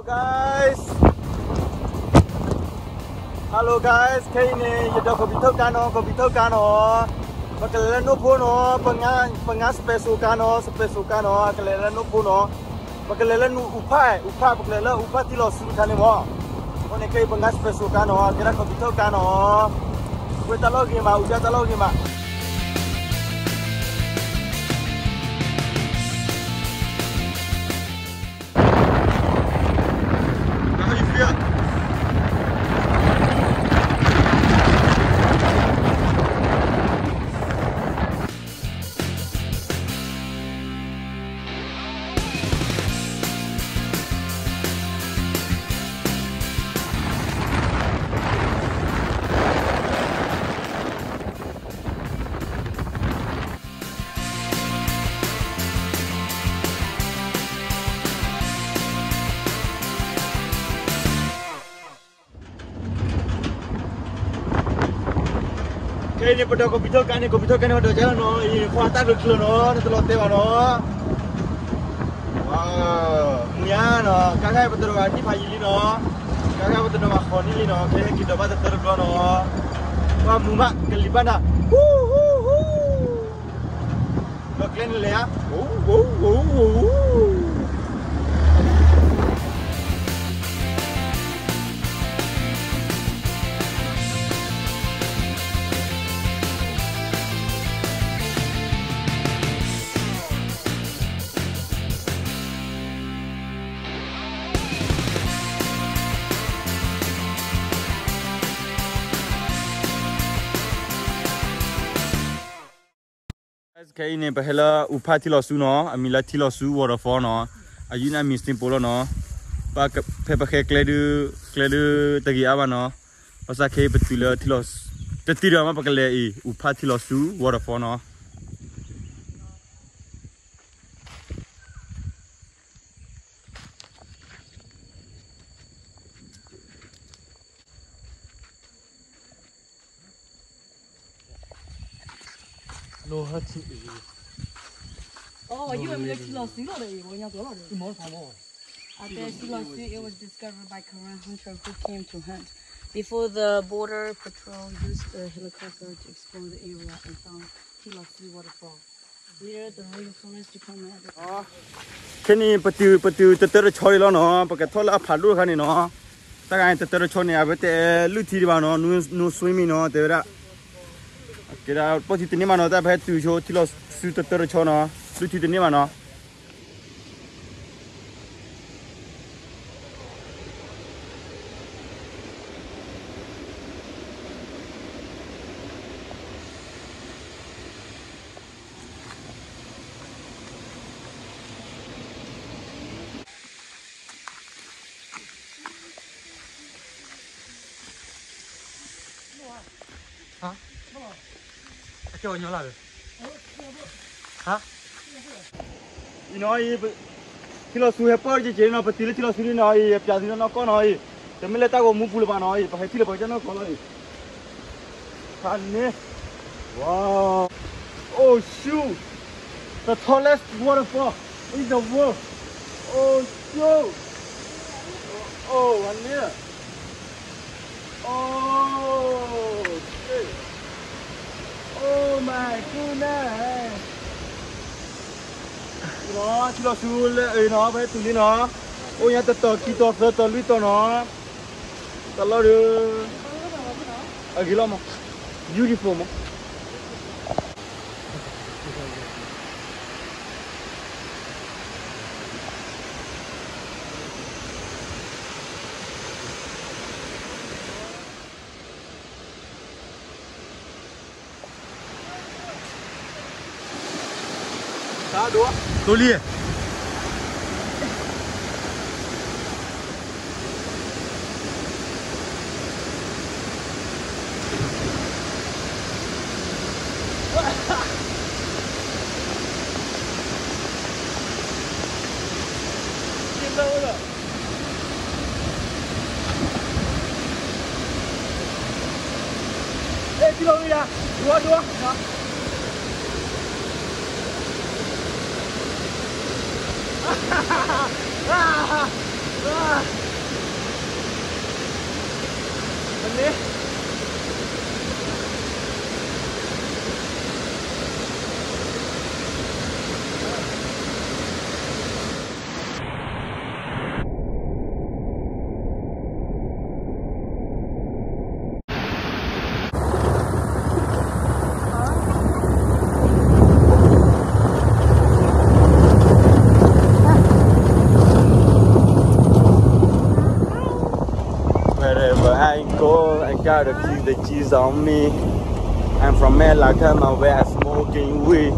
guys. Hello guys. Kali ni kita kopi tau kano. Bakalan no puno pengas spesial kano. Bakalan no puno. Bakalan upai bakalan upai tilo sini kali mo. Kone kay pengas spesial kano. Kira kopi tau kano. Kue talo gima, udah talo gima. Ini pada kopi tau kan ada jalan no, ini kuota dulu no, itu lote no. Wow, mulia no, kakak betul ganti pagi no, kakak betul nama khoni no, kayak kita pada terus no. Wah mumak kelipan dah. Loklen le ya. Kali ni bahela upah tilo su no, amila tilo su waterfall no, ayuna mistin polo no, pak pakai kledu tegi apa no, pasal kaya betul tilo, tertidur ama pakai lei upah tilo su waterfall no. No hard to Oh, you have to lost it already. When you go already. more for more. After Silosu, it was discovered by Korean hunter who came to hunt. Before the border patrol used a helicopter to explore the area and found Silosu Waterfall. Later, the royal forest became an Kini petiu terus cari lo no, pakai thola padu kan ni no. Takai terus cari apa te luti di mana no swimming no, tera. Kira posisi ni mana tak betul jo tilo su terus cari no, luti ni mana. Hả? Cho nhỏ là hả? Nói tilo su hepar je no, petil tilo su ni no, piasi no ko no, temele ta ko mupul ba no, pakai tilo baca no ko no. Kan ni, wow, oh shoot, the tallest waterfall in the world. Oh shoot, oh one here. Oh, shit. Oh my goodness. Nó chỉ là su nó phải tụi nó. Ôi nhà tao kita lui tao nó. Tao lo được. Gila mà. Beautiful mà. Sao đũa? Tôi liền. Đi đâu rồi? Ê, đi đâu đi à? Đũa. Ah! Wherever I go, I gotta keep the cheese on me. I'm from Melaka, where I smoking weed.